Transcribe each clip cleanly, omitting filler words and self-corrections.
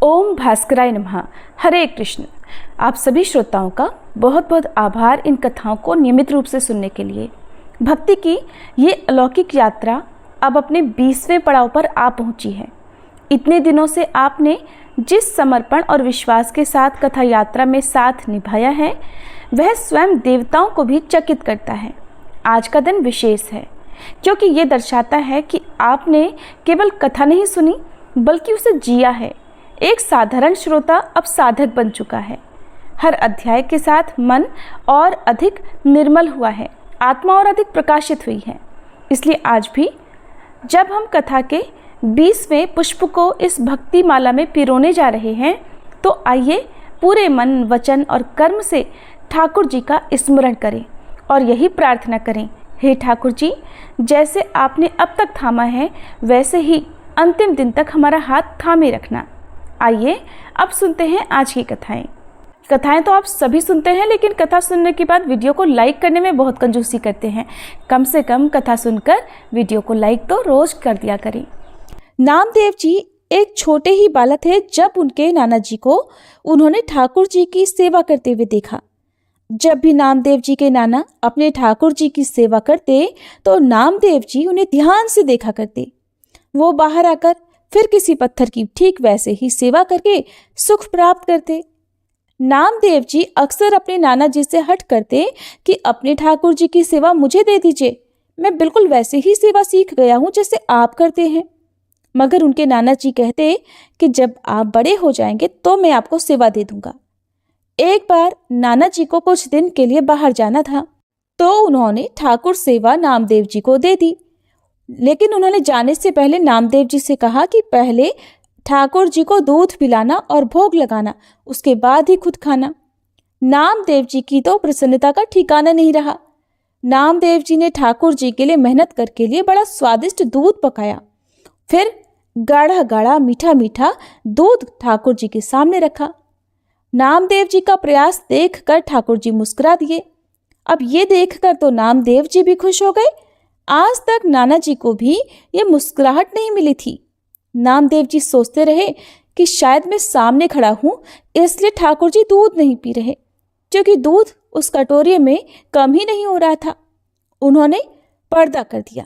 ओम भास्कराय नमः। हरे कृष्ण। आप सभी श्रोताओं का बहुत बहुत आभार इन कथाओं को नियमित रूप से सुनने के लिए। भक्ति की ये अलौकिक यात्रा अब अपने 20वें पड़ाव पर आ पहुंची है। इतने दिनों से आपने जिस समर्पण और विश्वास के साथ कथा यात्रा में साथ निभाया है वह स्वयं देवताओं को भी चकित करता है। आज का दिन विशेष है क्योंकि ये दर्शाता है कि आपने केवल कथा नहीं सुनी बल्कि उसे जिया है। एक साधारण श्रोता अब साधक बन चुका है। हर अध्याय के साथ मन और अधिक निर्मल हुआ है, आत्मा और अधिक प्रकाशित हुई है। इसलिए आज भी जब हम कथा के 20वें पुष्प को इस भक्ति माला में पिरोने जा रहे हैं तो आइए पूरे मन, वचन और कर्म से ठाकुर जी का स्मरण करें और यही प्रार्थना करें, हे ठाकुर जी, जैसे आपने अब तक थामा है वैसे ही अंतिम दिन तक हमारा हाथ थामे रखना। आइए अब सुनते हैं आज की कथाएं तो आप सभी सुनते हैं, लेकिन कथा सुनने के बाद वीडियो को लाइक करने में बहुत कंजूसी करते हैं। कम से कम कथा सुनकर वीडियो को लाइक तो रोज कर दिया करें। नामदेव जी एक छोटे ही बालक थे जब उनके नाना जी को उन्होंने ठाकुर जी की सेवा करते हुए देखा। जब भी नामदेव जी के नाना अपने ठाकुर जी की सेवा करते तो नामदेव जी उन्हें ध्यान से देखा करते। वो बाहर आकर फिर किसी पत्थर की ठीक वैसे ही सेवा करके सुख प्राप्त करते। नामदेव जी अक्सर अपने नाना जी से हट करते कि अपने ठाकुर जी की सेवा मुझे दे दीजिए, मैं बिल्कुल वैसे ही सेवा सीख गया हूँ जैसे आप करते हैं। मगर उनके नाना जी कहते कि जब आप बड़े हो जाएंगे तो मैं आपको सेवा दे दूंगा। एक बार नाना जी को कुछ दिन के लिए बाहर जाना था तो उन्होंने ठाकुर सेवा नामदेव जी को दे दी, लेकिन उन्होंने जाने से पहले नामदेव जी से कहा कि पहले ठाकुर जी को दूध पिलाना और भोग लगाना, उसके बाद ही खुद खाना। नामदेव जी की तो प्रसन्नता का ठिकाना नहीं रहा। नामदेव जी ने ठाकुर जी के लिए मेहनत करके लिए बड़ा स्वादिष्ट दूध पकाया, फिर गाढ़ा गाढ़ा मीठा मीठा दूध ठाकुर जी के सामने रखा। नामदेव जी का प्रयास देखकर ठाकुर जी मुस्कुरा दिए। अब ये देखकर तो नामदेव जी भी खुश हो गए। आज तक नाना जी को भी ये मुस्कुराहट नहीं मिली थी। नामदेव जी सोचते रहे कि शायद मैं सामने खड़ा हूं इसलिए ठाकुर जी दूध नहीं पी रहे, क्योंकि दूध उस कटोरी में कम ही नहीं हो रहा था। उन्होंने पर्दा कर दिया।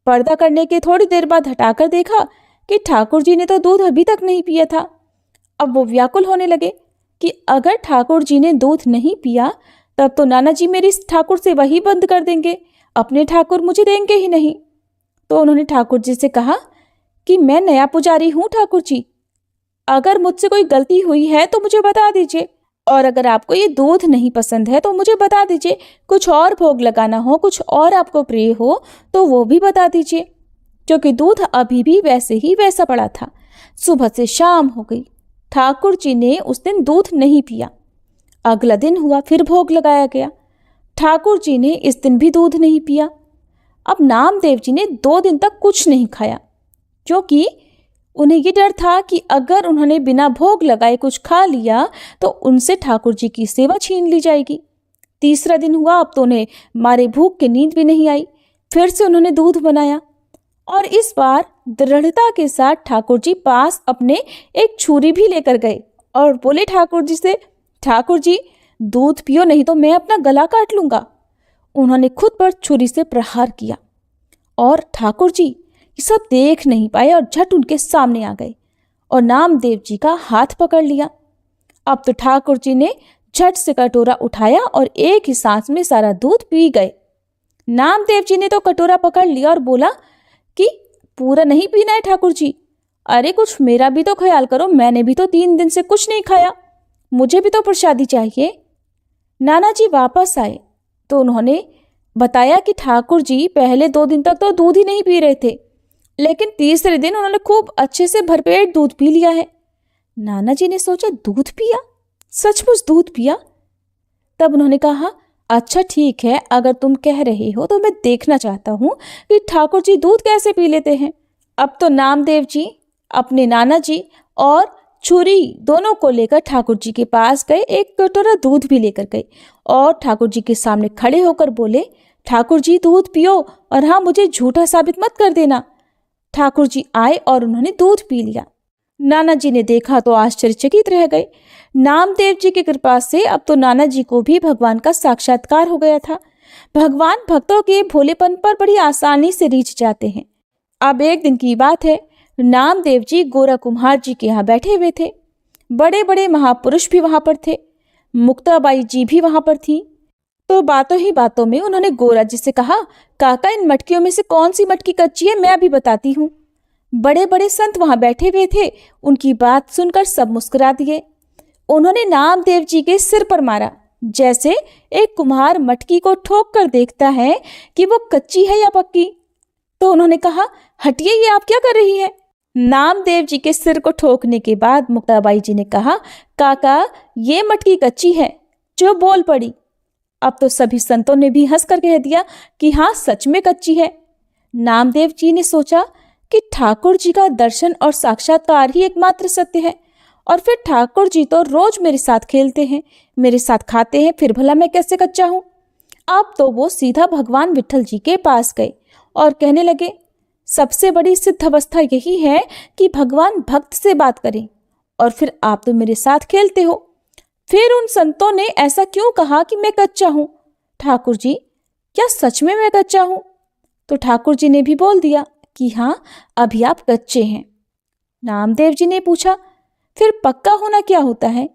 पर्दा करने के थोड़ी देर बाद हटाकर देखा कि ठाकुर जी ने तो दूध अभी तक नहीं पिया था। अब वो व्याकुल होने लगे कि अगर ठाकुर जी ने दूध नहीं पिया तब तो नाना जी मेरी ठाकुर से वही बंद कर देंगे, अपने ठाकुर मुझे देंगे ही नहीं। तो उन्होंने ठाकुर जी से कहा कि मैं नया पुजारी हूँ ठाकुर जी, अगर मुझसे कोई गलती हुई है तो मुझे बता दीजिए, और अगर आपको ये दूध नहीं पसंद है तो मुझे बता दीजिए। कुछ और भोग लगाना हो, कुछ और आपको प्रिय हो तो वो भी बता दीजिए, क्योंकि दूध अभी भी वैसे ही वैसा पड़ा था। सुबह से शाम हो गई, ठाकुर जी ने उस दिन दूध नहीं पिया। अगला दिन हुआ, फिर भोग लगाया गया। ठाकुर जी ने इस दिन भी दूध नहीं पिया। अब नामदेव जी ने 2 दिन तक कुछ नहीं खाया, क्योंकि उन्हें ये डर था कि अगर उन्होंने बिना भोग लगाए कुछ खा लिया तो उनसे ठाकुर जी की सेवा छीन ली जाएगी। तीसरा दिन हुआ, अब तो उन्हें मारे भूख की नींद भी नहीं आई। फिर से उन्होंने दूध बनाया और इस बार दृढ़ता के साथ ठाकुर जी पास अपने एक छुरी भी लेकर गए और बोले ठाकुर जी से, ठाकुर जी दूध पियो नहीं तो मैं अपना गला काट लूंगा। उन्होंने खुद पर छुरी से प्रहार किया और ठाकुर जी ये सब देख नहीं पाए और झट उनके सामने आ गए और नामदेव जी का हाथ पकड़ लिया। अब तो ठाकुर जी ने झट से कटोरा उठाया और एक ही सांस में सारा दूध पी गए। नामदेव जी ने तो कटोरा पकड़ लिया और बोला कि पूरा नहीं पीना है ठाकुर जी, अरे कुछ मेरा भी तो ख्याल करो, मैंने भी तो 3 दिन से कुछ नहीं खाया, मुझे भी तो प्रसादी चाहिए। नाना जी वापस आए तो उन्होंने बताया कि ठाकुर जी पहले 2 दिन तक तो दूध ही नहीं पी रहे थे, लेकिन तीसरे दिन उन्होंने खूब अच्छे से भरपेट दूध पी लिया है। नाना जी ने सोचा, दूध पिया, सचमुच दूध पिया। तब उन्होंने कहा, अच्छा ठीक है, अगर तुम कह रहे हो तो मैं देखना चाहता हूँ कि ठाकुर जी दूध कैसे पी लेते हैं। अब तो नामदेव जी अपने नाना जी और छुरी दोनों को लेकर ठाकुर जी के पास गए, एक कटोरा दूध भी लेकर गए और ठाकुर जी के सामने खड़े होकर बोले, ठाकुर जी दूध पियो और हाँ, मुझे झूठा साबित मत कर देना। ठाकुर जी आए और उन्होंने दूध पी लिया। नाना जी ने देखा तो आश्चर्यचकित रह गए। नामदेव जी की कृपा से अब तो नाना जी को भी भगवान का साक्षात्कार हो गया था। भगवान भक्तों के भोलेपन पर बड़ी आसानी से रीझ जाते हैं। अब एक दिन की बात है, नामदेव जी गोरा कुम्हार जी के यहाँ बैठे हुए थे। बड़े बड़े महापुरुष भी वहां पर थे, मुक्ताबाई जी भी वहां पर थी। तो बातों ही बातों में उन्होंने गोरा जी से कहा, काका इन मटकियों में से कौन सी मटकी कच्ची है, मैं अभी बताती हूँ। बड़े बड़े संत वहां बैठे हुए थे, उनकी बात सुनकर सब मुस्कुरा दिए। उन्होंने नामदेव जी के सिर पर मारा, जैसे एक कुम्हार मटकी को ठोक कर देखता है कि वो कच्ची है या पक्की। तो उन्होंने कहा, हटिए, ये आप क्या कर रही है। नामदेव जी के सिर को ठोकने के बाद मुक्ताबाई जी ने कहा, काका ये मटकी कच्ची है। जो बोल पड़ी। अब तो सभी संतों ने भी हंसकर कह दिया कि हाँ, सच में कच्ची है। नामदेव जी ने सोचा कि ठाकुर जी का दर्शन और साक्षात्कार ही एकमात्र सत्य है, और फिर ठाकुर जी तो रोज मेरे साथ खेलते हैं, मेरे साथ खाते हैं, फिर भला मैं कैसे कच्चा हूं। अब तो वो सीधा भगवान विट्ठल जी के पास गए और कहने लगे, सबसे बड़ी सिद्ध अवस्था यही है कि भगवान भक्त से बात करें, और फिर आप तो मेरे साथ खेलते हो। फिर उन संतों ने ऐसा क्यों कहा कि मैं कच्चा हूं। ठाकुर जी, क्या सच में मैं कच्चा हूं। तो ठाकुर जी ने भी बोल दिया कि हाँ, अभी आप कच्चे हैं। नामदेव जी ने पूछा, फिर पक्का होना क्या होता है।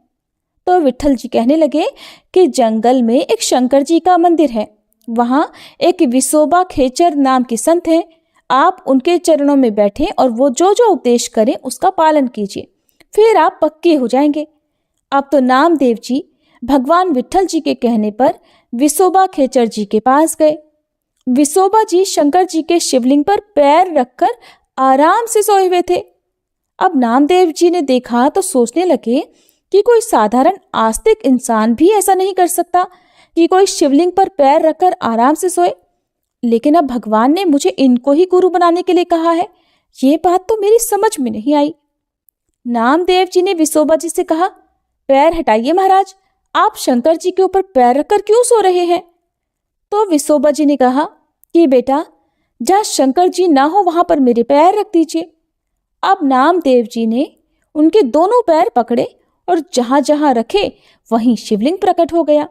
तो विट्ठल जी कहने लगे कि जंगल में एक शंकर जी का मंदिर है, वहां एक विसोबा खेचर नाम के संत हैं। आप उनके चरणों में बैठें और वो जो जो उपदेश करें उसका पालन कीजिए, फिर आप पक्के हो जाएंगे। अब तो नामदेव जी भगवान विट्ठल जी के कहने पर विसोबा खेचर जी के पास गए। विसोबा जी शंकर जी के शिवलिंग पर पैर रखकर आराम से सोए हुए थे। अब नामदेव जी ने देखा तो सोचने लगे कि कोई साधारण आस्तिक इंसान भी ऐसा नहीं कर सकता कि कोई शिवलिंग पर पैर रखकर आराम से सोए। लेकिन अब भगवान ने मुझे इनको ही गुरु बनाने के लिए कहा है, ये बात तो मेरी समझ में नहीं आई। नामदेव जी ने विसोबा जी से कहा, पैर हटाइए महाराज, आप शंकर जी के ऊपर पैर रखकर क्यों सो रहे हैं। तो विसोबा जी ने कहा कि बेटा, जहाँ शंकर जी ना हो वहां पर मेरे पैर रख दीजिए। अब नामदेव जी ने उनके दोनों पैर पकड़े और जहां जहां रखे वहीं शिवलिंग प्रकट हो गया।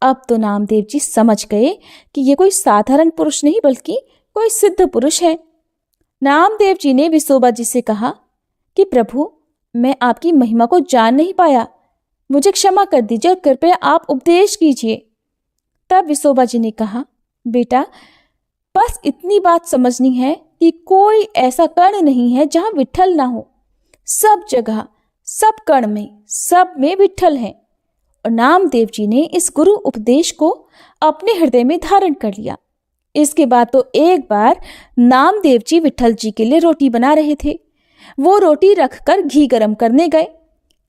अब तो नामदेव जी समझ गए कि ये कोई साधारण पुरुष नहीं बल्कि कोई सिद्ध पुरुष है। नामदेव जी ने विसोबा जी से कहा कि प्रभु, मैं आपकी महिमा को जान नहीं पाया, मुझे क्षमा कर दीजिए और कृपया आप उपदेश कीजिए। तब विसोबा जी ने कहा, बेटा, बस इतनी बात समझनी है कि कोई ऐसा कण नहीं है जहां विट्ठल ना हो। सब जगह, सब कण में, सब में विट्ठल है। और नामदेव जी ने इस गुरु उपदेश को अपने हृदय में धारण कर लिया। इसके बाद तो एक बार नामदेव जी विट्ठल जी के लिए रोटी बना रहे थे। वो रोटी रखकर घी गरम करने गए।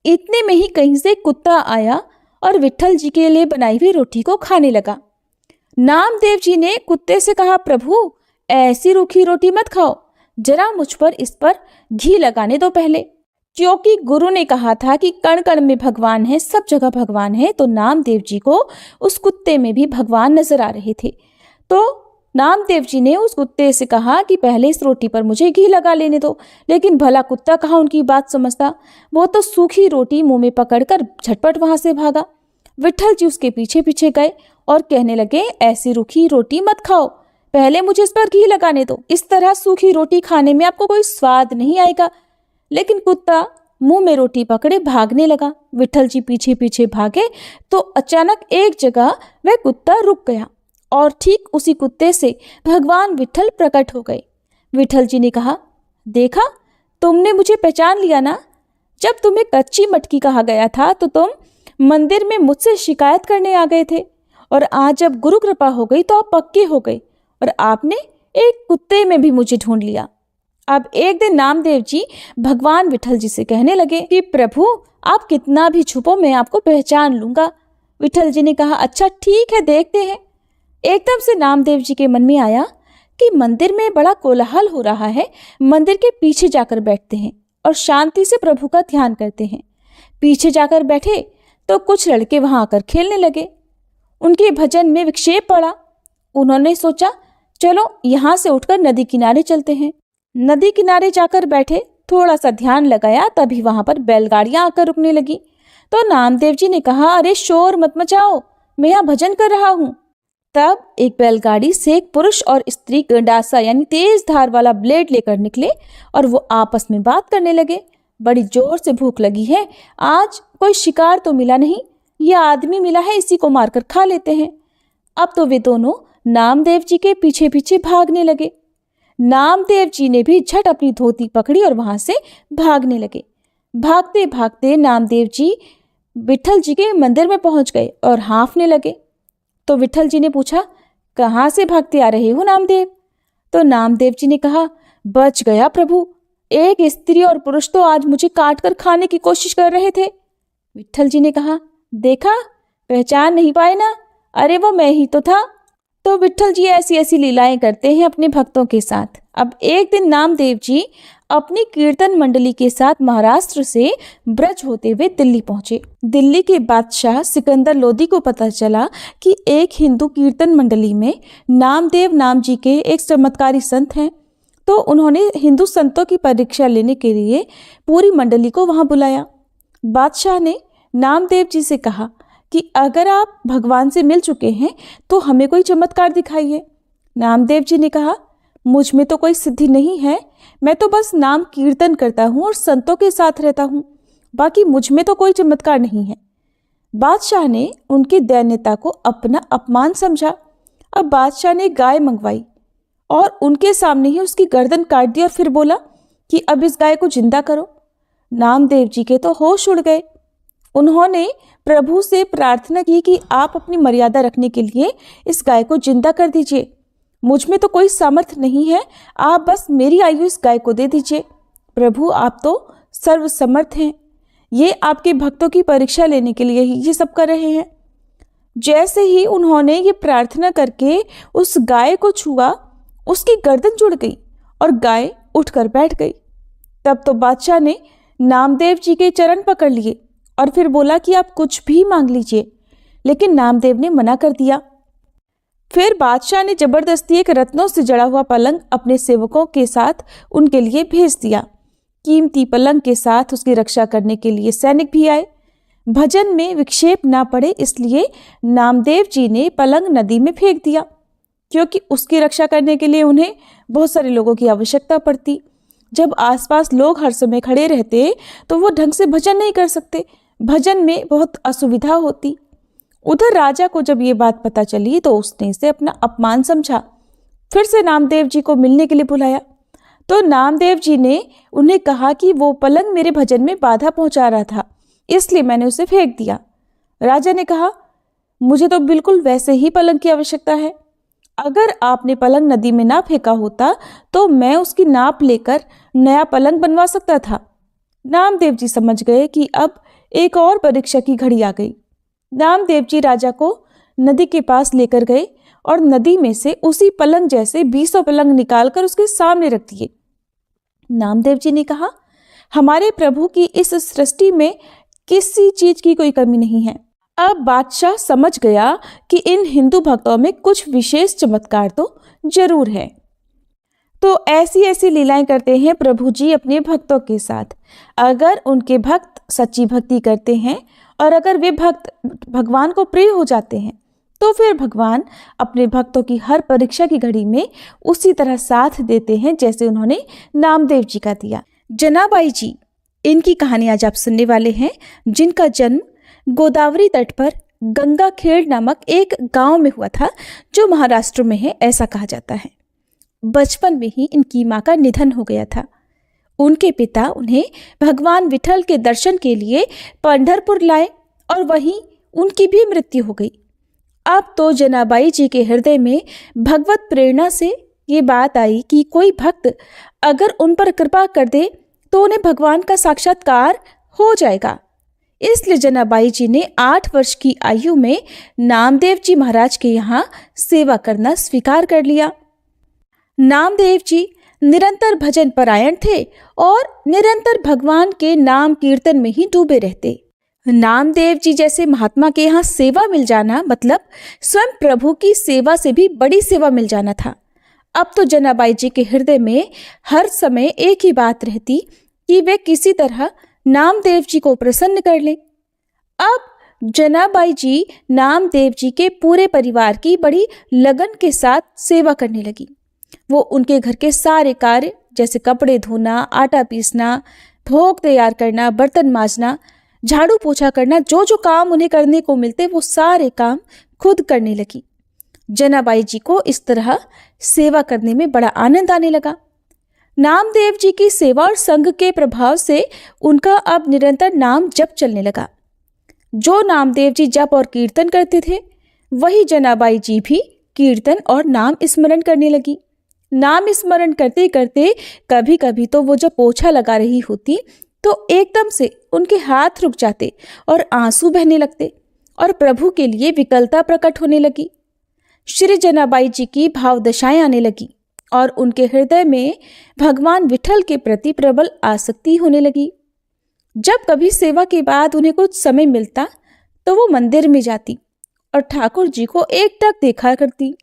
इतने में ही कहीं से कुत्ता आया और विट्ठल जी के लिए बनाई हुई रोटी को खाने लगा। नामदेव जी ने कुत्ते से कहा, प्रभु, ऐसी रूखी रोटी मत खाओ, जरा मुझ पर इस पर घी लगाने दो पहले। क्योंकि गुरु ने कहा था कि कण कण में भगवान है, सब जगह भगवान है, तो नामदेव जी को उस कुत्ते में भी भगवान नजर आ रहे थे। तो नामदेव जी ने उस कुत्ते से कहा कि पहले इस रोटी पर मुझे घी लगा लेने दो। लेकिन भला कुत्ता कहाँ उनकी बात समझता, वो तो सूखी रोटी मुंह में पकड़कर झटपट वहां से भागा। विट्ठल जी उसके पीछे पीछे गए और कहने लगे, ऐसी रूखी रोटी मत खाओ, पहले मुझे इस पर घी लगाने दो। इस तरह सूखी रोटी खाने में आपको कोई स्वाद नहीं आएगा। लेकिन कुत्ता मुंह में रोटी पकड़े भागने लगा। विट्ठल जी पीछे पीछे भागे तो अचानक एक जगह वह कुत्ता रुक गया और ठीक उसी कुत्ते से भगवान विट्ठल प्रकट हो गए। विट्ठल जी ने कहा, देखा, तुमने मुझे पहचान लिया ना। जब तुम्हें कच्ची मटकी कहा गया था तो तुम मंदिर में मुझसे शिकायत करने आ गए थे, और आज जब गुरु कृपा हो गई तो आप पक्के हो गए और आपने एक कुत्ते में भी मुझे ढूंढ लिया। अब एक दिन नामदेव जी भगवान विट्ठल जी से कहने लगे कि प्रभु, आप कितना भी छुपो, मैं आपको पहचान लूंगा। विट्ठल जी ने कहा, अच्छा ठीक है, देखते हैं। एकदम से नामदेव जी के मन में आया कि मंदिर में बड़ा कोलाहल हो रहा है, मंदिर के पीछे जाकर बैठते हैं और शांति से प्रभु का ध्यान करते हैं। पीछे जाकर बैठे तो कुछ लड़के वहां आकर खेलने लगे। उनके भजन में विक्षेप पड़ा। उन्होंने सोचा, चलो यहाँ से उठकर नदी किनारे चलते हैं। नदी किनारे जाकर बैठे, थोड़ा सा ध्यान लगाया, तभी वहां पर बैलगाड़ियां आकर रुकने लगी। तो नामदेव जी ने कहा, अरे शोर मत मचाओ, मैं यहाँ भजन कर रहा हूँ। तब एक बैलगाड़ी से एक पुरुष और स्त्री गंडासा यानी तेज धार वाला ब्लेड लेकर निकले और वो आपस में बात करने लगे। बड़ी जोर से भूख लगी है, आज कोई शिकार तो मिला नहीं, ये आदमी मिला है, इसी को मारकर खा लेते हैं। अब तो वे दोनों नामदेव जी के पीछे पीछे भागने लगे। नामदेव जी ने भी झट अपनी धोती पकड़ी और वहां से भागने लगे। भागते भागते नामदेव जी विट्ठल जी के मंदिर में पहुंच गए और हाँफने लगे। तो विट्ठल जी ने पूछा, कहाँ से भागते आ रहे हो नामदेव? तो नामदेव जी ने कहा, बच गया प्रभु, एक स्त्री और पुरुष तो आज मुझे काट कर खाने की कोशिश कर रहे थे। विट्ठल जी ने कहा, देखा, पहचान नहीं पाए ना, अरे वो मैं ही तो था। तो विट्ठल जी ऐसी ऐसी लीलाएं करते हैं अपने भक्तों के साथ। अब एक दिन नामदेव जी अपनी कीर्तन मंडली के साथ महाराष्ट्र से ब्रज होते हुए दिल्ली पहुंचे। दिल्ली के बादशाह सिकंदर लोदी को पता चला कि एक हिंदू कीर्तन मंडली में नामदेव नाम जी के एक चमत्कारी संत हैं। तो उन्होंने हिंदू संतों की परीक्षा लेने के लिए पूरी मंडली को वहां बुलाया। बादशाह ने नामदेव जी से कहा कि अगर आप भगवान से मिल चुके हैं तो हमें कोई चमत्कार दिखाइए। नामदेव जी ने कहा, मुझ में तो कोई सिद्धि नहीं है, मैं तो बस नाम कीर्तन करता हूँ और संतों के साथ रहता हूँ, बाकी मुझ में तो कोई चमत्कार नहीं है। बादशाह ने उनकी दैन्यता को अपना अपमान समझा। अब बादशाह ने गाय मंगवाई और उनके सामने ही उसकी गर्दन काट दी और फिर बोला कि अब इस गाय को जिंदा करो। नामदेव जी के तो होश उड़ गए। उन्होंने प्रभु से प्रार्थना की कि आप अपनी मर्यादा रखने के लिए इस गाय को जिंदा कर दीजिए, मुझ में तो कोई सामर्थ्य नहीं है, आप बस मेरी आयु इस गाय को दे दीजिए। प्रभु आप तो सर्वसमर्थ हैं, ये आपके भक्तों की परीक्षा लेने के लिए ही ये सब कर रहे हैं। जैसे ही उन्होंने ये प्रार्थना करके उस गाय को छुआ, उसकी गर्दन जुड़ गई और गाय उठकर बैठ गई। तब तो बादशाह ने नामदेव जी के चरण पकड़ लिए और फिर बोला कि आप कुछ भी मांग लीजिए, लेकिन नामदेव ने मना कर दिया। फिर बादशाह ने जबरदस्ती एक रत्नों से जड़ा हुआ पलंग अपने सेवकों के साथ उनके लिए भेज दिया। कीमती पलंग के साथ उसकी रक्षा करने के लिए सैनिक भी आए। भजन में विक्षेप ना पड़े इसलिए नामदेव जी ने पलंग नदी में फेंक दिया, क्योंकि उसकी रक्षा करने के लिए उन्हें बहुत सारे लोगों की आवश्यकता पड़ती। जब आसपास लोग हर समय खड़े रहते तो वो ढंग से भजन नहीं कर सकते, भजन में बहुत असुविधा होती। उधर राजा को जब ये बात पता चली तो उसने इसे अपना अपमान समझा। फिर से नामदेव जी को मिलने के लिए बुलाया। तो नामदेव जी ने उन्हें कहा कि वो पलंग मेरे भजन में बाधा पहुंचा रहा था, इसलिए मैंने उसे फेंक दिया। राजा ने कहा, मुझे तो बिल्कुल वैसे ही पलंग की आवश्यकता है, अगर आपने पलंग नदी में ना फेंका होता तो मैं उसकी नाप लेकर नया पलंग बनवा सकता था। नामदेव जी समझ गए कि अब एक और परीक्षा की घड़ी आ गई। नामदेव जी राजा को नदी के पास लेकर गए और नदी में से उसी पलंग जैसे 20 पलंग निकालकर उसके सामने रख दिए। नामदेव जी ने कहा, हमारे प्रभु की इस सृष्टि में किसी चीज की कोई कमी नहीं है। अब बादशाह समझ गया कि इन हिंदू भक्तों में कुछ विशेष चमत्कार तो जरूर है। तो ऐसी ऐसी लीलाएं करते हैं प्रभु जी अपने भक्तों के साथ। अगर उनके भक्त सच्ची भक्ति करते हैं और अगर वे भक्त भगवान को प्रिय हो जाते हैं तो फिर भगवान अपने भक्तों की हर परीक्षा की घड़ी में उसी तरह साथ देते हैं जैसे उन्होंने नामदेव जी का दिया। जनाबाई जी, इनकी कहानी आज आप सुनने वाले हैं, जिनका जन्म गोदावरी तट पर गंगाखेड़ नामक एक गांव में हुआ था जो महाराष्ट्र में है, ऐसा कहा जाता है। बचपन में ही इनकी मां का निधन हो गया था। उनके पिता उन्हें भगवान विठल के दर्शन के लिए पंढरपुर लाए और वहीं उनकी भी मृत्यु हो गई। अब तो जनाबाई जी के हृदय में भगवत प्रेरणा से ये बात आई कि कोई भक्त अगर उन पर कृपा कर दे तो उन्हें भगवान का साक्षात्कार हो जाएगा। इसलिए जनाबाई जी ने 8 वर्ष की आयु में नामदेव जी महाराज के यहाँ सेवा करना स्वीकार कर लिया। नामदेव जी निरंतर भजन परायण थे और निरंतर भगवान के नाम कीर्तन में ही डूबे रहते। नामदेव जी जैसे महात्मा के यहाँ सेवा मिल जाना मतलब स्वयं प्रभु की सेवा से भी बड़ी सेवा मिल जाना था। अब तो जनाबाई जी के हृदय में हर समय एक ही बात रहती कि वे किसी तरह नामदेव जी को प्रसन्न कर लें। अब जनाबाई जी नामदेव जी के पूरे परिवार की बड़ी लगन के साथ सेवा करने लगी। वो उनके घर के सारे कार्य जैसे कपड़े धोना, आटा पीसना, भोग तैयार करना, बर्तन मांजना, झाड़ू पोछा करना, जो जो काम उन्हें करने को मिलते वो सारे काम खुद करने लगी। जनाबाई जी को इस तरह सेवा करने में बड़ा आनंद आने लगा। नामदेव जी की सेवा और संग के प्रभाव से उनका अब निरंतर नाम जप चलने लगा। जो नामदेव जी जप और कीर्तन करते थे वही जनाबाई जी भी कीर्तन और नाम स्मरण करने लगी। नाम स्मरण करते करते कभी कभी तो वो जब पोछा लगा रही होती तो एकदम से उनके हाथ रुक जाते और आंसू बहने लगते और प्रभु के लिए विकलता प्रकट होने लगी। श्री जनाबाई जी की भावदशाएं आने लगी और उनके हृदय में भगवान विठल के प्रति प्रबल आसक्ति होने लगी। जब कभी सेवा के बाद उन्हें कुछ समय मिलता तो वो मंदिर में जाती और ठाकुर जी को एकटक देखा करती।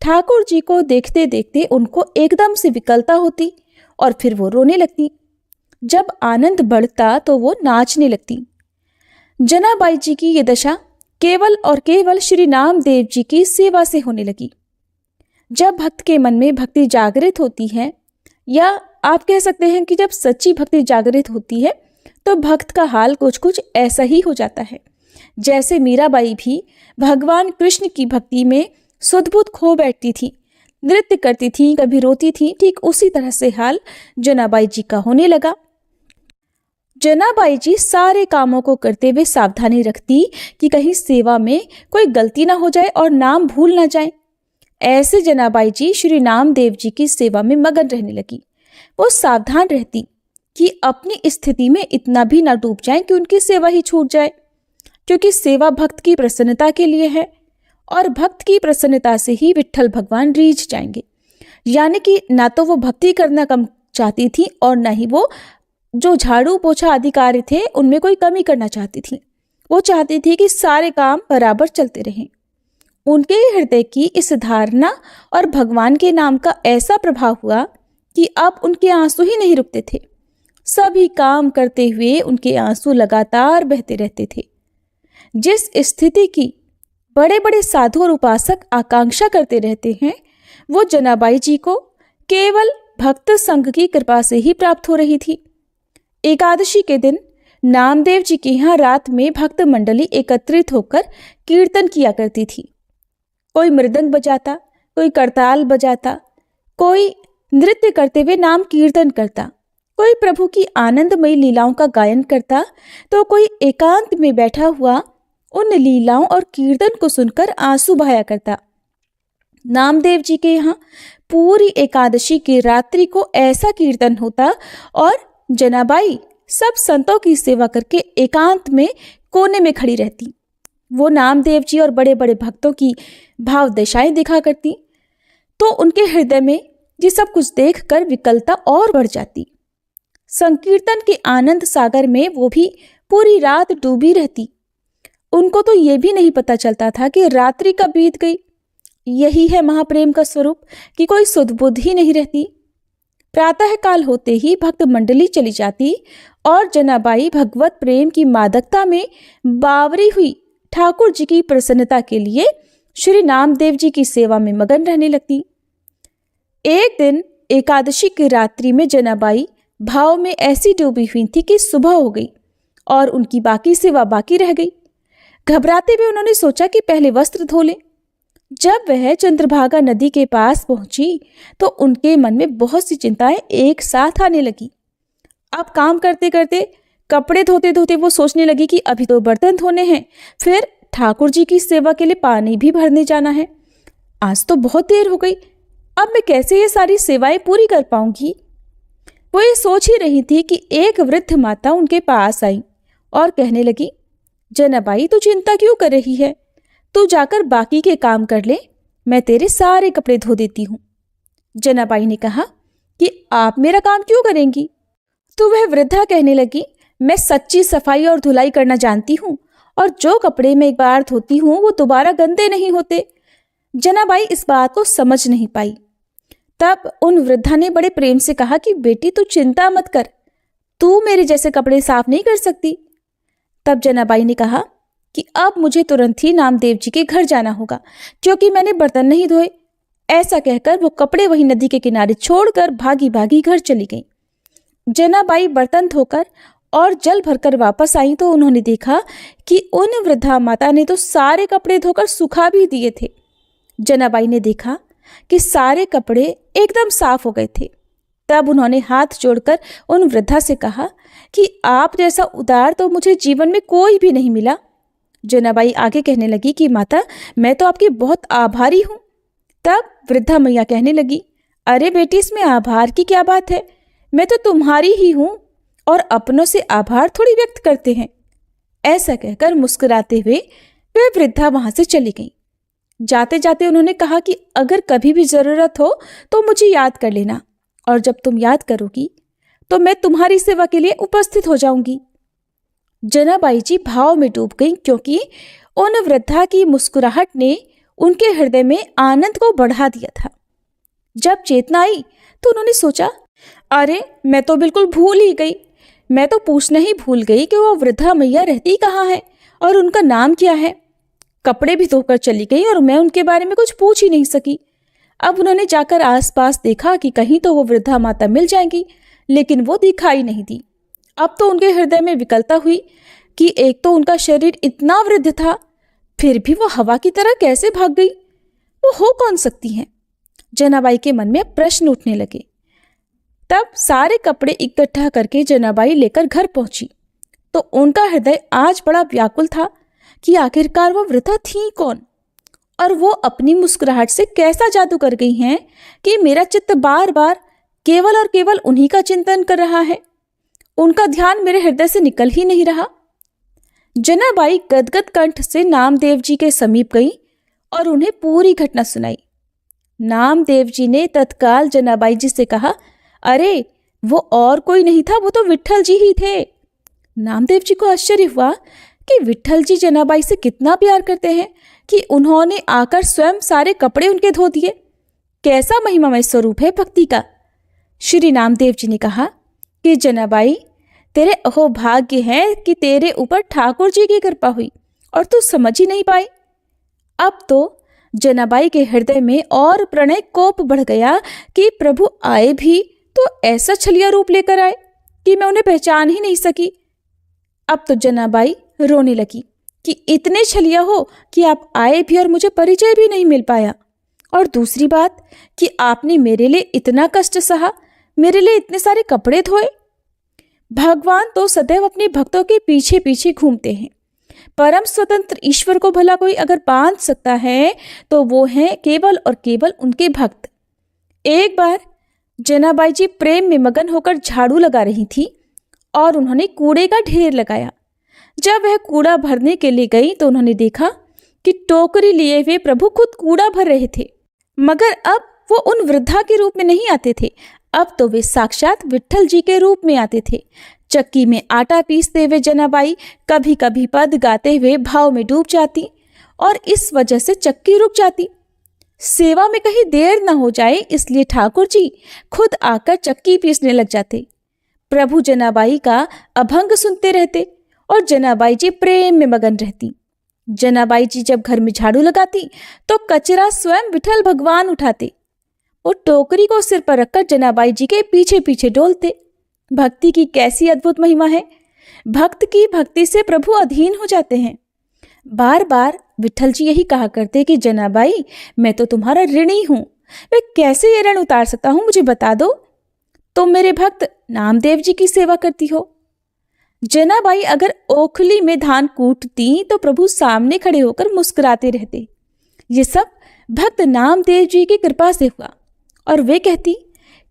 ठाकुर जी को देखते देखते उनको एकदम से विकलता होती और फिर वो रोने लगती। जब आनंद बढ़ता तो वो नाचने लगती। जनाबाई जी की ये दशा केवल और केवल श्री नामदेव जी की सेवा से होने लगी। जब भक्त के मन में भक्ति जागृत होती है, या आप कह सकते हैं कि जब सच्ची भक्ति जागृत होती है, तो भक्त का हाल कुछ कुछ ऐसा ही हो जाता है। जैसे मीराबाई भी भगवान कृष्ण की भक्ति में सुध-बुध खो बैठती थी, नृत्य करती थी, कभी रोती थी, ठीक उसी तरह से हाल जनाबाई जी का होने लगा। जनाबाई जी सारे कामों को करते हुए सावधानी रखती कि कहीं सेवा में कोई गलती ना हो जाए और नाम भूल ना जाए। ऐसे जनाबाई जी श्री नामदेव जी की सेवा में मगन रहने लगी। वो सावधान रहती कि अपनी स्थिति में इतना भी ना डूब जाएं कि उनकी सेवा ही छूट जाए, क्योंकि सेवा भक्त की प्रसन्नता के लिए है और भक्त की प्रसन्नता से ही विठ्ठल भगवान रीझ जाएंगे। यानी कि ना तो वो भक्ति करना कम चाहती थी और ना ही वो जो झाड़ू पोछा आदि कार्य थे उनमें कोई कमी करना चाहती थी। वो चाहती थी कि सारे काम बराबर चलते रहें। उनके हृदय की इस धारणा और भगवान के नाम का ऐसा प्रभाव हुआ कि अब उनके आंसू ही नहीं रुकते थे। सभी काम करते हुए उनके आंसू लगातार बहते रहते थे। जिस स्थिति की बड़े बड़े साधु और उपासक आकांक्षा करते रहते हैं, वो जनाबाई जी को केवल भक्त संघ की कृपा से ही प्राप्त हो रही थी। एकादशी के दिन नामदेव जी के यहाँ रात में भक्त मंडली एकत्रित होकर कीर्तन किया करती थी। कोई मृदंग बजाता, कोई करताल बजाता, कोई नृत्य करते हुए नाम कीर्तन करता, कोई प्रभु की आनंदमयी लीलाओं का गायन करता, तो कोई एकांत में बैठा हुआ उन लीलाओं और कीर्तन को सुनकर आंसू बहाया करता। नामदेव जी के यहाँ पूरी एकादशी की रात्रि को ऐसा कीर्तन होता और जनाबाई सब संतों की सेवा करके एकांत में कोने में खड़ी रहती। वो नामदेव जी और बड़े बड़े भक्तों की भाव दशाएं दिखा करती, तो उनके हृदय में ये सब कुछ देखकर विकलता और बढ़ जाती। संकीर्तन के आनंद सागर में वो भी पूरी रात डूबी रहती। उनको तो ये भी नहीं पता चलता था कि रात्रि कब बीत गई। यही है महाप्रेम का स्वरूप कि कोई सुध-बुध ही नहीं रहती। प्रातः काल होते ही भक्त मंडली चली जाती और जनाबाई भगवत प्रेम की मादकता में बावरी हुई ठाकुर जी की प्रसन्नता के लिए श्री नामदेव जी की सेवा में मगन रहने लगती। एक दिन एकादशी की रात्रि में जनाबाई भाव में ऐसी डूबी हुई थी कि सुबह हो गई और उनकी बाकी सेवा बाकी रह गई। घबराते हुए उन्होंने सोचा कि पहले वस्त्र धो लें। जब वह चंद्रभागा नदी के पास पहुंची तो उनके मन में बहुत सी चिंताएं एक साथ आने लगी। अब काम करते करते, कपड़े धोते धोते वो सोचने लगी कि अभी तो बर्तन धोने हैं, फिर ठाकुर जी की सेवा के लिए पानी भी भरने जाना है। आज तो बहुत देर हो गई, अब मैं कैसे ये सारी सेवाएं पूरी कर पाऊंगी। वो ये सोच ही रही थी कि एक वृद्ध माता उनके पास आई और कहने लगी, जनाबाई तू चिंता क्यों कर रही है, तू जाकर बाकी के काम कर ले, मैं तेरे सारे कपड़े धो देती हूँ। जनाबाई ने कहा कि आप मेरा काम क्यों करेंगी। तो वह वृद्धा कहने लगी, मैं सच्ची सफाई और धुलाई करना जानती हूँ और जो कपड़े मैं एक बार धोती हूँ वो दोबारा गंदे नहीं होते। जनाबाई इस बात को समझ नहीं पाई। तब उन वृद्धा ने बड़े प्रेम से कहा कि बेटी तू चिंता मत कर, तू मेरे जैसे कपड़े साफ नहीं कर सकती। तब जनाबाई ने कहा कि अब मुझे तुरंत ही नामदेव जी के घर जाना होगा, क्योंकि मैंने बर्तन नहीं धोए। ऐसा कहकर वो कपड़े वही नदी के किनारे छोड़कर भागी भागी घर चली गई। जनाबाई बर्तन धोकर और जल भरकर वापस आई तो उन्होंने देखा कि उन वृद्धा माता ने तो सारे कपड़े धोकर सुखा भी दिए थे। जनाबाई ने देखा कि सारे कपड़े एकदम साफ हो गए थे। तब उन्होंने हाथ जोड़कर उन वृद्धा से कहा कि आप जैसा उदार तो मुझे जीवन में कोई भी नहीं मिला। जनाबाई आगे कहने लगी कि माता, मैं तो आपकी बहुत आभारी हूँ। तब वृद्धा मैया कहने लगी, अरे बेटी, इसमें आभार की क्या बात है, मैं तो तुम्हारी ही हूँ और अपनों से आभार थोड़ी व्यक्त करते हैं। ऐसा कहकर मुस्कुराते हुए वे वृद्धा वहां से चली गई। जाते जाते उन्होंने कहा कि अगर कभी भी जरूरत हो तो मुझे याद कर लेना, और जब तुम याद करोगी तो मैं तुम्हारी सेवा के लिए उपस्थित हो जाऊंगी। जनाबाई जी भाव में डूब गईं, क्योंकि उन वृद्धा की मुस्कुराहट ने उनके हृदय में आनंद को बढ़ा दिया था। जब चेतना आई तो उन्होंने सोचा, अरे मैं तो बिल्कुल भूल ही गई। मैं तो पूछना ही भूल गई कि वो वृद्धा मैया रहती कहाँ है और उनका नाम क्या है। कपड़े भी धोकर चली गई और मैं उनके बारे में कुछ पूछ ही नहीं सकी। अब उन्होंने जाकर आसपास देखा कि कहीं तो वो वृद्धा माता मिल जाएंगी, लेकिन वो दिखाई नहीं दी। अब तो उनके हृदय में विकलता हुई कि एक तो उनका शरीर इतना वृद्ध था, फिर भी वो हवा की तरह कैसे भाग गई, वो हो कौन सकती हैं। जनाबाई के मन में प्रश्न उठने लगे। तब सारे कपड़े इकट्ठा करके जनाबाई लेकर घर पहुंची तो उनका हृदय आज बड़ा व्याकुल था कि आखिरकार वो वृद्धा थी कौन, और वो अपनी मुस्कुराहट से कैसा जादू कर गई हैं कि मेरा चित्त बार बार केवल और केवल उन्हीं का चिंतन कर रहा है। उनका ध्यान मेरे हृदय से निकल ही नहीं रहा। जनाबाई गदगद कंठ से नामदेव जी के समीप गई और उन्हें पूरी घटना सुनाई। नामदेव जी ने तत्काल जनाबाई जी से कहा, अरे वो और कोई नहीं था, वो तो विट्ठल जी ही थे। नामदेव जी को आश्चर्य हुआ कि विट्ठल जी जनाबाई से कितना प्यार करते हैं कि उन्होंने आकर स्वयं सारे कपड़े उनके धो दिए। कैसा महिमामय स्वरूप है भक्ति का। श्री नामदेव जी ने कहा कि जनाबाई, तेरे अहोभाग्य है कि तेरे ऊपर ठाकुर जी की कृपा हुई और तू समझ ही नहीं पाई। अब तो जनाबाई के हृदय में और प्रणय कोप बढ़ गया कि प्रभु आए भी तो ऐसा छलिया रूप लेकर आए कि मैं उन्हें पहचान ही नहीं सकी। अब तो जनाबाई रोने लगी कि इतने छलिया हो कि आप आए भी और मुझे परिचय भी नहीं मिल पाया, और दूसरी बात कि आपने मेरे लिए इतना कष्ट सहा, मेरे लिए इतने सारे कपड़े धोए। भगवान तो सदैव अपने भक्तों के पीछे पीछे घूमते हैं। परम स्वतंत्र ईश्वर को भला कोई अगर बांध सकता है तो वो हैं केवल और केवल उनके भक्त। एक बार जनाबाई जी प्रेम में मगन होकर झाड़ू लगा रही थी और उन्होंने कूड़े का ढेर लगाया। जब वह कूड़ा भरने के लिए गई तो उन्होंने देखा कि टोकरी लिए हुए प्रभु खुद कूड़ा भर रहे थे, मगर अब वो उन वृद्धा के रूप में नहीं आते थे। अब तो वे साक्षात विट्ठल जी के रूप में आते थे। चक्की में आटा पीसते हुए जनाबाई कभी कभी पद गाते हुए भाव में डूब जाती और इस वजह से चक्की रुक जाती। सेवा में कहीं देर न हो जाए इसलिए ठाकुर जी खुद आकर चक्की पीसने लग जाते। प्रभु जनाबाई का अभंग सुनते रहते और जनाबाई जी प्रेम में मगन रहती। जनाबाई जी जब घर में झाड़ू लगाती तो कचरा स्वयं विठल भगवान उठाते। वो टोकरी को सिर पर रखकर जनाबाई जी के पीछे पीछे डोलते। भक्ति की कैसी अद्भुत महिमा है। भक्त की भक्ति से प्रभु अधीन हो जाते हैं। बार बार विठल जी यही कहा करते कि जनाबाई, मैं तो तुम्हारा ऋणी हूं, मैं कैसे ये ऋण उतार सकता हूं, मुझे बता दो। तुम मेरे भक्त नामदेव जी की सेवा करती हो। जनाबाई अगर ओखली में धान कूटती तो प्रभु सामने खड़े होकर मुस्कुराते रहते। ये सब भक्त नामदेव जी की कृपा से हुआ। और वे कहती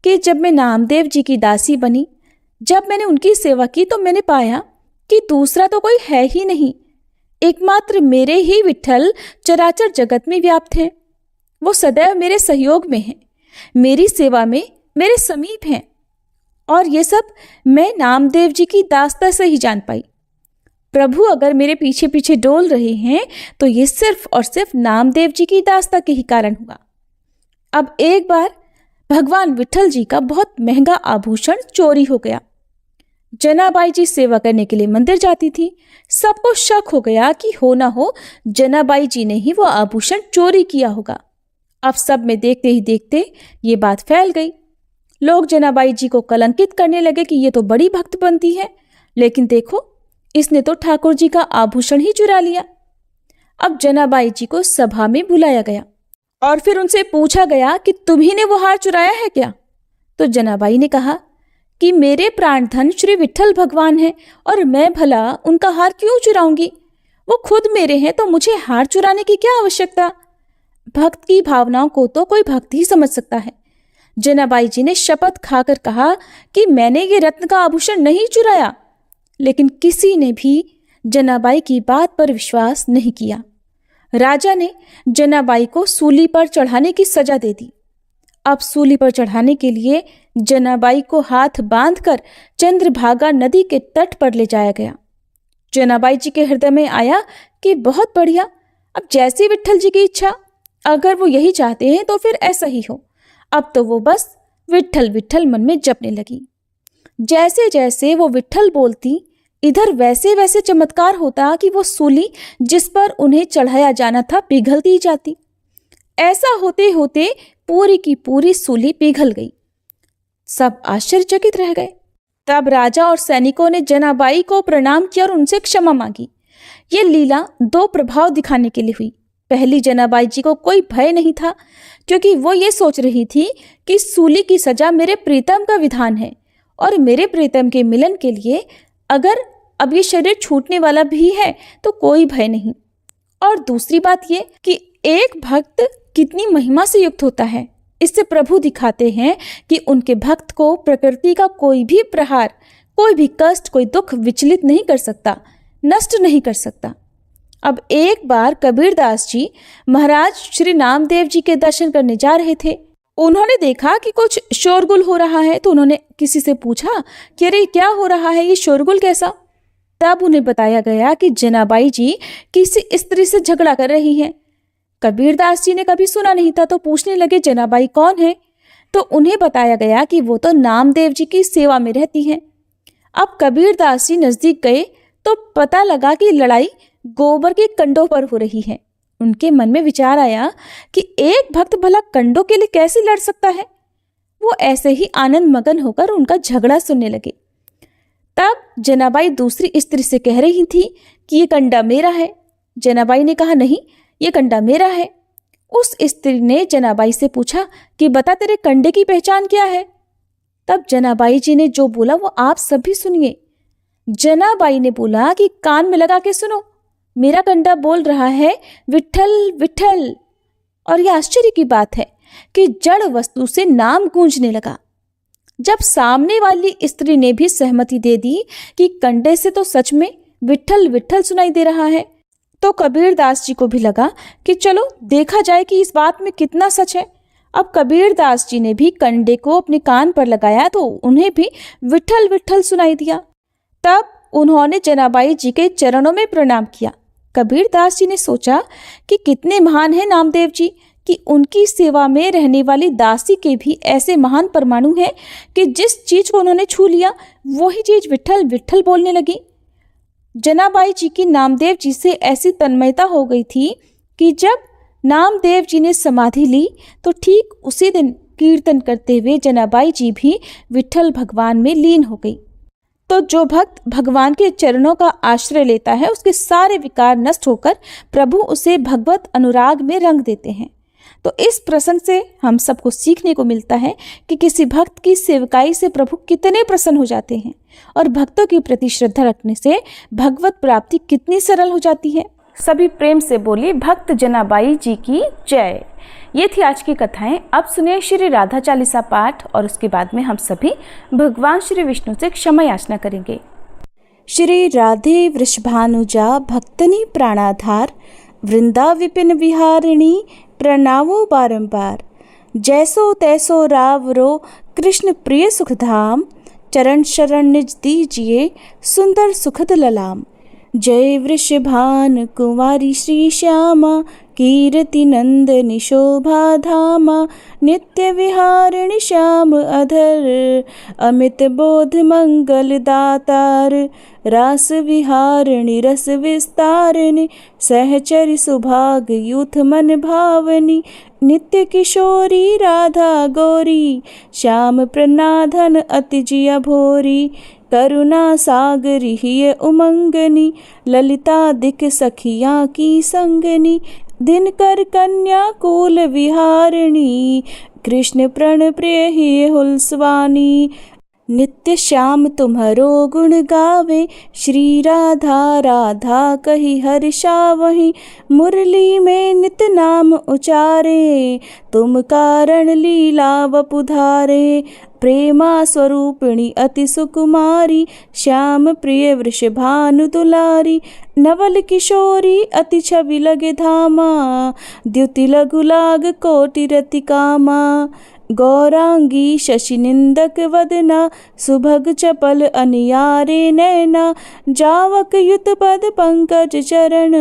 कि जब मैं नामदेव जी की दासी बनी, जब मैंने उनकी सेवा की तो मैंने पाया कि दूसरा तो कोई है ही नहीं, एकमात्र मेरे ही विठल चराचर जगत में व्याप्त हैं। वो सदैव मेरे सहयोग में हैं, मेरी सेवा में मेरे समीप हैं, और ये सब मैं नामदेव जी की दास्ता से ही जान पाई। प्रभु अगर मेरे पीछे पीछे डोल रहे हैं तो ये सिर्फ और सिर्फ नामदेव जी की दास्ता के ही कारण हुआ। अब एक बार भगवान विठल जी का बहुत महंगा आभूषण चोरी हो गया। जनाबाई जी सेवा करने के लिए मंदिर जाती थी। सबको शक हो गया कि हो ना हो जनाबाई जी ने ही वो आभूषण चोरी किया होगा। अब सब में देखते ही देखते ये बात फैल गई। लोग जनाबाई जी को कलंकित करने लगे कि ये तो बड़ी भक्त बनती है, लेकिन देखो इसने तो ठाकुर जी का आभूषण ही चुरा लिया। अब जनाबाई जी को सभा में बुलाया गया और फिर उनसे पूछा गया कि तुम्ही ने वो हार चुराया है क्या? तो जनाबाई ने कहा कि मेरे प्राणधन श्री विठल भगवान हैं और मैं भला उनका हार क्यों चुराऊंगी? वो खुद मेरे हैं तो मुझे हार चुराने की क्या आवश्यकता? भक्त की भावनाओं को तो कोई भक्त ही समझ सकता है। जनाबाई जी ने शपथ खाकर कहा कि मैंने ये रत्न का आभूषण नहीं चुराया, लेकिन किसी ने भी जनाबाई की बात पर विश्वास नहीं किया। राजा ने जनाबाई को सूली पर चढ़ाने की सजा दे दी। अब सूली पर चढ़ाने के लिए जनाबाई को हाथ बांधकर चंद्रभागा नदी के तट पर ले जाया गया। जनाबाई जी के हृदय में आया कि बहुत बढ़िया, अब जैसी विट्ठल जी की इच्छा, अगर वो यही चाहते हैं तो फिर ऐसा ही हो। अब तो वो बस विट्ठल विट्ठल मन में जपने लगी। जैसे जैसे वो विट्ठल बोलती, इधर वैसे वैसे चमत्कार होता कि वो सूली जिस पर उन्हें चढ़ाया जाना था पिघलती जाती। ऐसा होते होते पूरी की पूरी सूली पिघल गई। सब आश्चर्यचकित रह गए। तब राजा और सैनिकों ने जनाबाई को प्रणाम किया और उनसे क्षमा मांगी। ये लीला दो प्रभाव दिखाने के लिए हुई। पहली, जनाबाई जी को कोई भय नहीं था, क्योंकि वो ये सोच रही थी कि सूली की सजा मेरे प्रीतम का विधान है और मेरे प्रीतम के मिलन के लिए अगर अब ये शरीर छूटने वाला भी है तो कोई भय नहीं। और दूसरी बात ये कि एक भक्त कितनी महिमा से युक्त होता है, इससे प्रभु दिखाते हैं कि उनके भक्त को प्रकृति का कोई भी प्रहार, कोई भी कष्ट, कोई दुख विचलित नहीं कर सकता, नष्ट नहीं कर सकता। अब एक बार कबीरदास जी महाराज श्री नामदेव जी के दर्शन करने जा रहे थे। उन्होंने देखा कि कुछ शोरगुल हो रहा है, तो उन्होंने किसी से पूछा कि अरे क्या हो रहा है, ये शोरगुल कैसा? तब उन्हें बताया गया कि जनाबाई जी किसी स्त्री से झगड़ा कर रही हैं। कबीरदास जी ने कभी सुना नहीं था, तो पूछने लगे जनाबाई कौन है? तो उन्हें बताया गया कि वो तो नामदेव जी की सेवा में रहती हैं। अब कबीरदास जी नजदीक गए तो पता लगा कि लड़ाई गोबर के कंडों पर हो रही है। उनके मन में विचार आया कि एक भक्त भला कंडों के लिए कैसे लड़ सकता है। वो ऐसे ही आनंद मगन होकर उनका झगड़ा सुनने लगे। तब जनाबाई दूसरी स्त्री से कह रही थी कि ये कंडा मेरा है। जनाबाई ने कहा नहीं, ये कंडा मेरा है। उस स्त्री ने जनाबाई से पूछा कि बता तेरे कंडे की पहचान क्या है? तब जनाबाई जी ने जो बोला वो आप सभी सुनिए। जनाबाई ने बोला कि कान में लगा के सुनो, मेरा कंडा बोल रहा है विट्ठल विट्ठल। और यह आश्चर्य की बात है कि जड़ वस्तु से नाम गूंजने लगा। जब सामने वाली स्त्री ने भी सहमति दे दी कि कंडे से तो सच में विट्ठल विट्ठल सुनाई दे रहा है, तो कबीरदास जी को भी लगा कि चलो देखा जाए कि इस बात में कितना सच है। अब कबीरदास जी ने भी कंडे को अपने कान पर लगाया तो उन्हें भी विट्ठल विट्ठल सुनाई दिया। तब उन्होंने जनाबाई जी के चरणों में प्रणाम किया। कबीरदास जी ने सोचा कि कितने महान हैं नामदेव जी कि उनकी सेवा में रहने वाली दासी के भी ऐसे महान परमाणु हैं कि जिस चीज को उन्होंने छू लिया वही चीज विट्ठल विट्ठल बोलने लगी। जनाबाई जी की नामदेव जी से ऐसी तन्मयता हो गई थी कि जब नामदेव जी ने समाधि ली तो ठीक उसी दिन कीर्तन करते हुए जनाबाई जी भी विट्ठल भगवान में लीन हो गई। तो जो भक्त भगवान के चरणों का आश्रय लेता है उसके सारे विकार नष्ट होकर प्रभु उसे भगवत अनुराग में रंग देते हैं। तो इस प्रसंग से हम सबको सीखने को मिलता है कि किसी भक्त की सेवकाई से प्रभु कितने प्रसन्न हो जाते हैं और भक्तों के प्रति श्रद्धा रखने से भगवत प्राप्ति कितनी सरल हो जाती है। सभी प्रेम से बोलिए भक्त जनाबाई जी की जय। ये थी आज की कथाएं। अब सुनिए श्री राधा चालीसा पाठ और उसके बाद में हम सभी भगवान श्री विष्णु से क्षमा याचना करेंगे। श्री राधे वृषभानुजा भक्तनी प्राणाधार वृंदा विपिन विहारिणी प्रणावो बारंबार। जैसो तैसो रावरो कृष्ण प्रिय सुखधाम चरण शरण निज दीजिए सुंदर सुखद ललाम। जय वृषभान कुमारी श्री श्यामा, कीर्ति नंदनी शोभा धामा, नित्य विहारिणी श्याम अधर, अमित बोध मंगल दातार, रास विहारिणी रस विस्तारिणी, सहचरी सुभाग यूथ मन भावनी, नित्य किशोरी राधा गौरी, श्याम प्रनाधन अति जिया भोरी, करुणा सागरी हिय उमंगनी, ललिता दिक सखियाँ की संगनी, दिनकर कन्या कुल विहारिणी, कृष्ण प्रण प्रिय हिय हुलसवानी, नित्य श्याम तुम्हरो गुण गावे, श्री राधा राधा कही हर्षावहि, मुरली में नित नाम उचारे, तुम कारण लीला वपुधारे, प्रेमा स्वरूपिणी अति सुकुमारी, श्याम प्रिय वृषभानु दुलारी, नवल किशोरी अति छवि लगे धामा, द्युति लघु लाग कोटि रति कामा, गौरांगी शशि निंदक वदना, सुभग चपल अनियारे नैना, जावक युत पद पंकज चरण,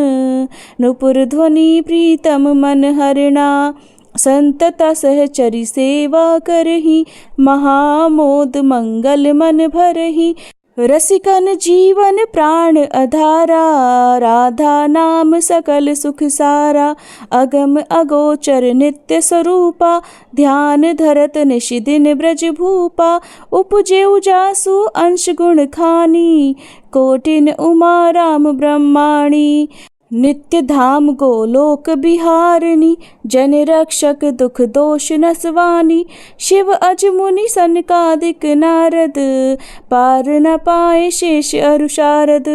नुपुर ध्वनि प्रीतम मन हरिणा, संतता सहचरी सेवा करही, महामोद मंगल मन भरही, रसिकन जीवन प्राण अधारा, राधा नाम सकल सुख सारा, अगम अगोचर नित्य स्वरूपा, ध्यान धरत निशिदिन ब्रज भूपा, उपजे उजासु अंश गुण खानी, कोटिन उमा राम ब्रह्माणी, नित्य धाम गोलोक बिहारिणी, जन रक्षक दुख दोष नसवानी, शिव अज मुनि सनकादिक नारद, पार न पाए शेष अरु शारद,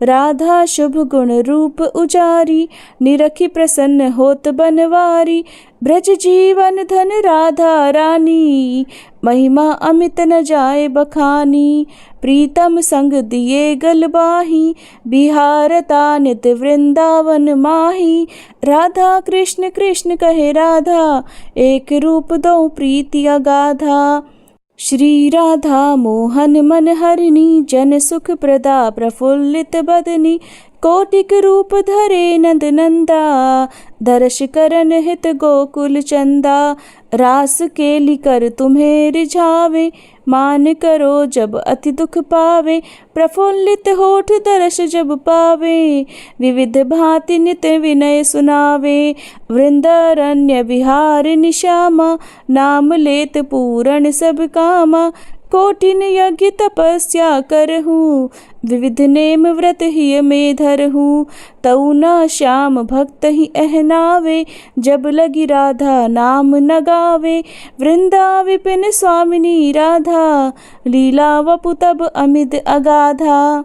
राधा शुभ गुण रूप उजारी, निरखी प्रसन्न होत बनवारी, ब्रज जीवन धन राधा रानी, महिमा अमित न जाए बखानी, प्रीतम संग दिए गलबाही, बिहारता नित वृंदावन माही, राधा कृष्ण कृष्ण कहे राधा, एक रूप दो प्रीति अगाधा, श्री राधा मोहन मन हरिणी, जन सुख प्रदा प्रफुल्लित बदनी, कोटिक रूप धरे नंद नंदा, दर्श करन हित गोकुल चंदा, रास केली कर तुम्हें रिझावे, मान करो जब अति दुख पावे, प्रफुल्लित होठ दर्श जब पावे, विविध भांति नित विनय सुनावे, वृंदारण्य विहारिणी श्यामा, नाम लेत पूरण सब कामा, कोटिन यज्ञ तपस्या करहूँ, विविध नेम व्रत ही में धरहूँ, तऊ न श्याम भक्त ही अहनावे, जब लगी राधा नाम न गावे, वृंदा विपिन स्वामिनी राधा, लीला वपु तब अमित अगाधा,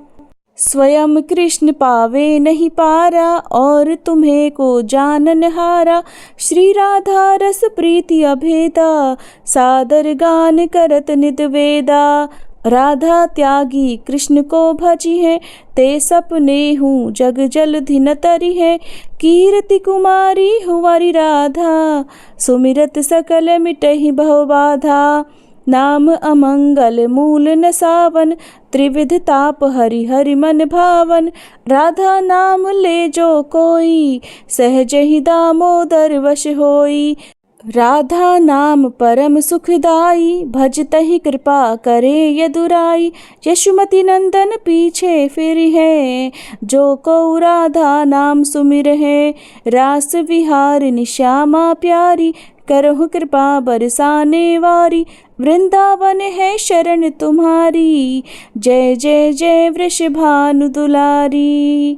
स्वयं कृष्ण पावे नहीं पारा, और तुम्हें को जानन हारा, श्री राधा रस प्रीति अभेदा, सादर गान करत नित वेदा, राधा त्यागी कृष्ण को भजी है, ते सपने हूँ जग जलधि न तरी है, कीर्ति कुमारी हुआरी राधा, सुमिरत सकल मिटहि भव बाधा, नाम अमंगल मूल न सावन, त्रिविध ताप हरि हरि मन भावन, राधा नाम ले जो कोई, सहज ही दामोदर वश होई, राधा नाम परम सुखदाई, भजतहि कृपा करे यदुराई, यशुमति नंदन पीछे फिर है, जो को राधा नाम सुमिर है, रास विहारिणी श्यामा प्यारी, करहु कृपा बरसाने वारी, वृंदावन है शरण तुम्हारी, जय जय जय वृषभानु दुलारी,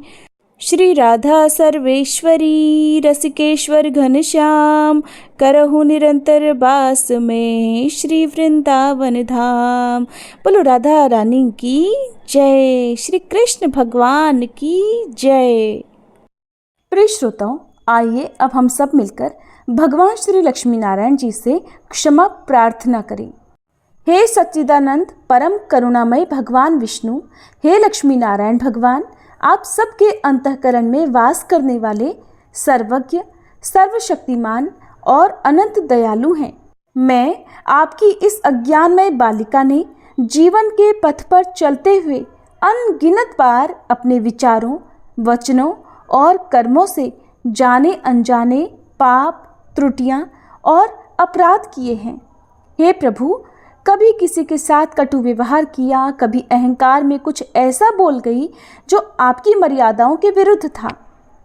श्री राधा सर्वेश्वरी रसिकेश्वर घनश्याम, करहु निरंतर बास में श्री वृंदावन धाम। बोलो राधा रानी की जय, श्री कृष्ण भगवान की जय। प्रिय श्रोताओं, आइए अब हम सब मिलकर भगवान श्री लक्ष्मी नारायण जी से क्षमा प्रार्थना करें। हे सच्चिदानंद परम करुणामय भगवान विष्णु, हे लक्ष्मी नारायण भगवान, आप सबके अंतःकरण में वास करने वाले सर्वज्ञ, सर्वशक्तिमान और अनंत दयालु हैं। मैं आपकी इस अज्ञानमय बालिका ने जीवन के पथ पर चलते हुए अनगिनत बार अपने विचारों, वचनों और कर्मों से जाने अनजाने पाप, त्रुटियां और अपराध किए हैं। हे प्रभु, कभी किसी के साथ कटु व्यवहार किया, कभी अहंकार में कुछ ऐसा बोल गई जो आपकी मर्यादाओं के विरुद्ध था।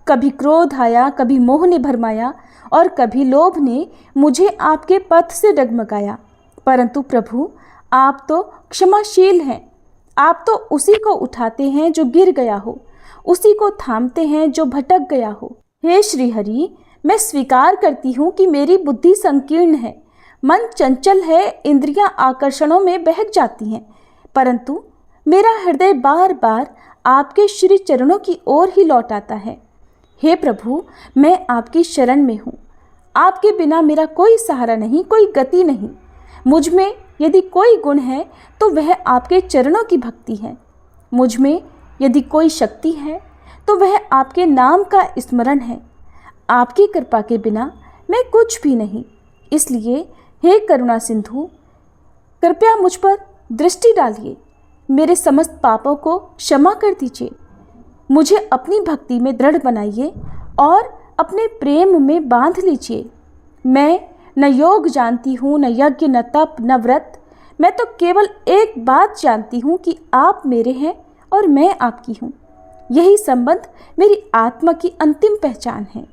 कभी क्रोध आया, कभी मोह ने भरमाया और कभी लोभ ने मुझे आपके पथ से डगमगाया। परंतु प्रभु, आप तो क्षमाशील हैं। आप तो उसी को उठाते हैं जो गिर गया हो, उसी को थामते हैं जो भटक गया हो। हे श्री हरि, मैं स्वीकार करती हूँ कि मेरी बुद्धि संकीर्ण है, मन चंचल है, इंद्रियां आकर्षणों में बहक जाती हैं, परंतु मेरा हृदय बार बार आपके श्री चरणों की ओर ही लौट आता है। हे प्रभु, मैं आपकी शरण में हूँ। आपके बिना मेरा कोई सहारा नहीं, कोई गति नहीं। मुझ में यदि कोई गुण है तो वह आपके चरणों की भक्ति है। मुझ में यदि कोई शक्ति है तो वह आपके नाम का स्मरण है। आपकी कृपा के बिना मैं कुछ भी नहीं। इसलिए हे करुणा सिंधु, कृपया मुझ पर दृष्टि डालिए, मेरे समस्त पापों को क्षमा कर दीजिए, मुझे अपनी भक्ति में दृढ़ बनाइए और अपने प्रेम में बांध लीजिए। मैं न योग जानती हूँ, न यज्ञ, न तप, न व्रत। मैं तो केवल एक बात जानती हूँ कि आप मेरे हैं और मैं आपकी हूँ। यही संबंध मेरी आत्मा की अंतिम पहचान है।